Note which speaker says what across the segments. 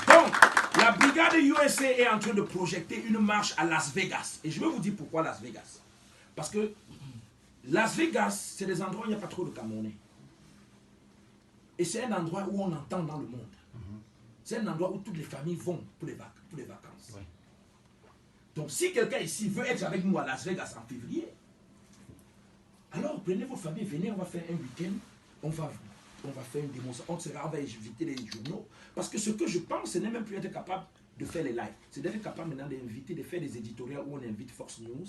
Speaker 1: Donc, la brigade USA est en train de projeter une marche à Las Vegas. Et je vais vous dire pourquoi Las Vegas. Parce que Las Vegas, c'est des endroits où il n'y a pas trop de Camerounais. Et c'est un endroit où on entend dans le monde. C'est un endroit où toutes les familles vont pour les vacances. Ouais. Donc si quelqu'un ici veut être avec nous à Las Vegas en février, alors prenez votre famille, venez, on va faire un week-end, on va faire une démonstration, on va inviter les journaux. Parce que ce que je pense, ce n'est même plus être capable de faire les lives. C'est d'être capable maintenant d'inviter, de faire des éditoriaux où on invite Fox News,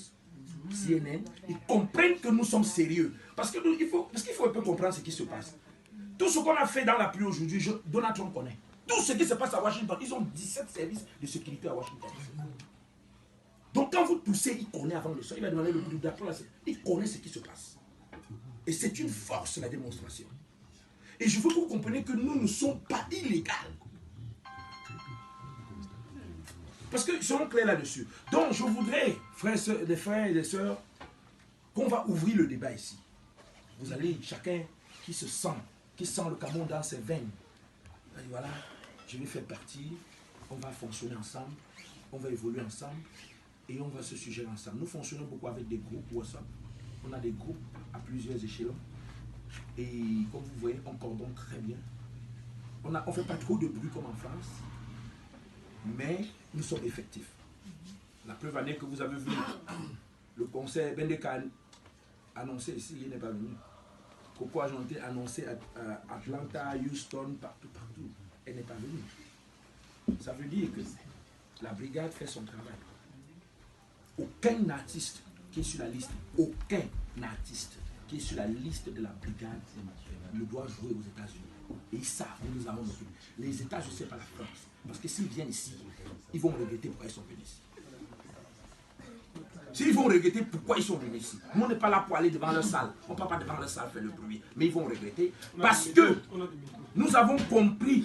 Speaker 1: CNN. Ils comprennent que nous sommes sérieux. Parce qu'il faut un peu comprendre ce qui se passe. Tout ce qu'on a fait dans la pluie aujourd'hui, Donald Trump connaît. Tout ce qui se passe à Washington, ils ont 17 services de sécurité à Washington. Donc quand vous toussez, il connaît avant le sol, il va demander le bruit d'après, il connaît ce qui se passe. Et c'est une force, la démonstration. Et je veux que vous compreniez que nous ne sommes pas illégaux. Parce qu'ils seront clairs là-dessus. Donc je voudrais, les frères et les sœurs, qu'on va ouvrir le débat ici. Vous allez, chacun qui sent le Cameroun dans ses veines. Et voilà, je vais faire partie, on va fonctionner ensemble, on va évoluer ensemble et on va se suggérer ensemble. Nous fonctionnons beaucoup avec des groupes WhatsApp. On a des groupes à plusieurs échelons et comme vous voyez, on coordonne très bien. On ne fait pas trop de bruit comme en France, mais nous sommes effectifs. La preuve année que vous avez vu le concert, Bendeka a annoncé ici, il n'est pas venu. Coco Agenté a annoncé à Atlanta, Houston, partout. Elle n'est pas venue. Ça veut dire que la brigade fait son travail. Aucun artiste qui est sur la liste, de la brigade ne doit jouer aux États-Unis. Et ils savent, nous avons notre... Les États, je ne sais pas la France. Parce que s'ils viennent ici, ils vont regretter pourquoi ils sont venus ici. S'ils vont regretter pourquoi ils sont venus ici. Nous, on n'est pas là pour aller devant leur salle. On ne peut pas devant leur salle faire le bruit. Mais ils vont regretter parce que nous avons compris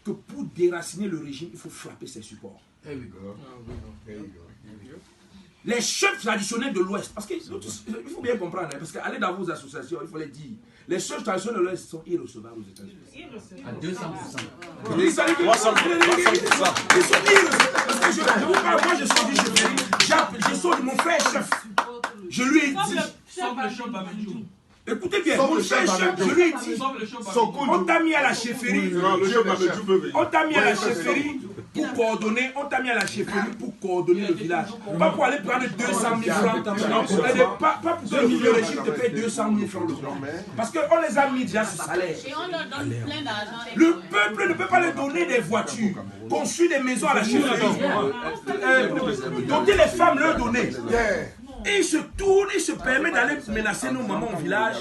Speaker 1: que pour déraciner le régime, il faut frapper ses supports. Les chefs traditionnels de l'Ouest, parce qu'il faut bien comprendre, parce qu'aller dans vos associations, il faut les dire. Les chefs traditionnels de l'Ouest sont irrecevables aux États-Unis.
Speaker 2: À 200%.
Speaker 1: Ils sont irrecevables. Parce que je vous parle, moi je sors du chef. Je sors de mon frère chef. Je lui ai dit. Écoutez bien, mon frère chef, je lui ai dit. On t'a mis à la chefferie. On t'a mis à la chefferie pour coordonner. On t'a mis à la chefferie pour coordonner le village. Pas pour aller prendre 200 000 francs. Pas pour que le régime te paye 200 000 francs. Parce qu'on les a mis déjà sur salaire.
Speaker 3: Et on leur donne plein d'argent.
Speaker 1: Le peuple ne peut pas leur donner des voitures, construire des maisons à la chefferie. Doter les femmes leur donner. Et ils se tournent, ils se permettent d'aller menacer nos mamans au village.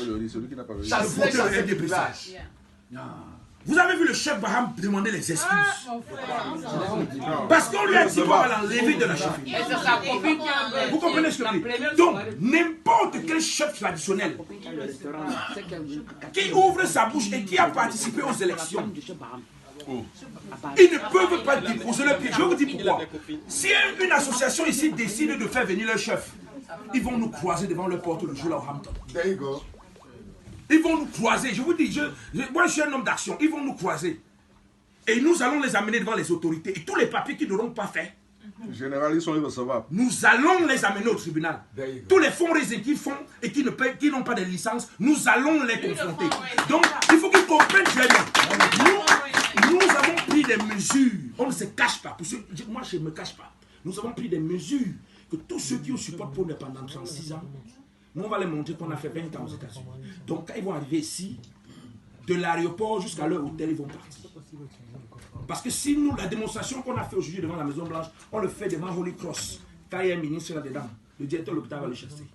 Speaker 1: Vous avez vu le chef Baham demander les excuses. Parce qu'on lui a dit qu'on va l'enlever de la chefferie. Vous comprenez ce que je veux dire? Donc, n'importe quel chef traditionnel qui ouvre sa bouche et qui a participé aux élections, ils ne peuvent pas déposer le pied. Je vais vous dire pourquoi. Si une association ici décide de faire venir leur chef, ils vont nous croiser devant leur porte le jour là au Hampton. Ils vont nous croiser. Je vous dis, moi je suis un homme d'action. Ils vont nous croiser. Et nous allons les amener devant les autorités. Et tous les papiers qu'ils n'auront pas fait,
Speaker 4: général, ils sont irrecevables.
Speaker 1: nous allons les amener au tribunal. Tous les fonds raisés qu'ils font et qui n'ont pas de licence, nous allons les confronter. Donc, il faut qu'ils comprennent très bien. Nous avons pris des mesures. On ne se cache pas. Moi, je ne me cache pas. Nous avons pris des mesures que tous ceux qui ont supporté pour pendant 36 ans, nous on va les montrer qu'on a fait 20 ans aux États-Unis. Donc quand ils vont arriver ici, de l'aéroport jusqu'à leur hôtel, ils vont partir. Parce que si nous, la démonstration qu'on a fait aujourd'hui devant la Maison Blanche, on le fait devant Holy Cross, quand il y a un ministre là-dedans, le directeur de l'hôpital va le chasser.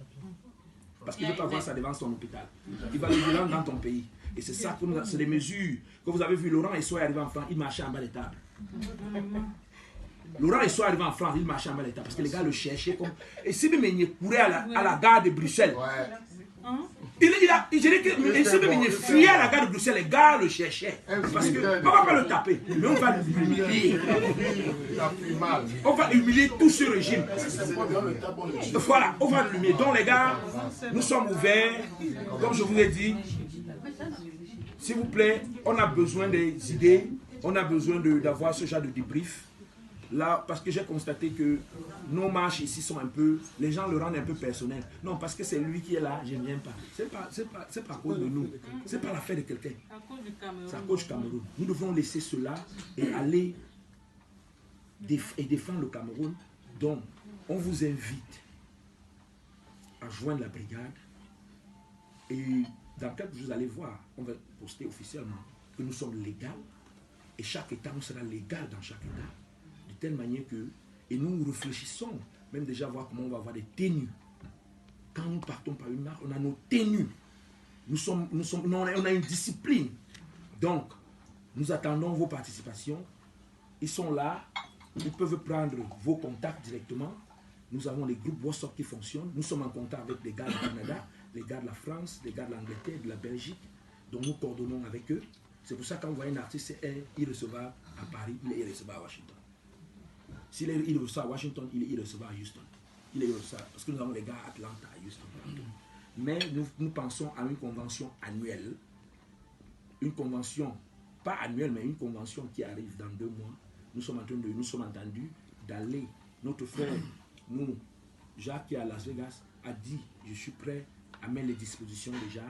Speaker 1: Parce qu'il ne veut pas voir ça devant son hôpital. Il va le vivre dans ton pays. Et c'est ça, c'est les mesures que vous avez vu. Laurent et Soy arrivé en France, il marchait en bas des tables. Laurent et Soy arrivé en France, il marchait en bas des tables parce que les gars le cherchaient comme... Et si même il courait à la gare de Bruxelles, il dirait que si même il fuyait à la gare de Bruxelles, les gars le cherchaient. Parce que on ne va pas le taper, mais on va l'humilier. On va humilier tout ce régime. Voilà, on va l'humilier. Donc les gars, nous sommes ouverts, comme je vous ai dit. S'il vous plaît, on a besoin des idées, on a besoin d'avoir ce genre de débrief. Là, parce que j'ai constaté que nos marches ici sont un peu, les gens le rendent un peu personnel. Non, parce que c'est lui qui est là, je ne viens pas. C'est pas à cause de nous. C'est pas l'affaire de quelqu'un. C'est à cause du Cameroun. Nous devons laisser cela et aller défendre le Cameroun. Donc, on vous invite à joindre la brigade. Et dans quelques jours, vous allez voir, on va poster officiellement que nous sommes légaux. Et chaque État, on sera légal dans chaque État. De telle manière que, et nous réfléchissons, même déjà voir comment on va avoir des tenues. Quand nous partons par une marche, on a nos tenues. On a une discipline. Donc, nous attendons vos participations. Ils sont là. Ils peuvent prendre vos contacts directement. Nous avons les groupes WhatsApp qui fonctionnent. Nous sommes en contact avec les gars du Canada, les gars de la France, les gars de l'Angleterre, de la Belgique. Donc nous coordonnons avec eux. C'est pour ça que quand vous voyez un artiste, c'est irrecevable à Paris, il est irrecevable à Washington. S'il est irrecevable à Washington, il est irrecevable à Houston. Il est irrecevable parce que nous avons les gars à Atlanta, à Houston. Mais nous pensons à une convention annuelle. Une convention, pas annuelle, mais une convention qui arrive dans 2 mois. Nous sommes entendus d'aller. Notre frère, Jacques qui est à Las Vegas, a dit, je suis prêt à mettre les dispositions déjà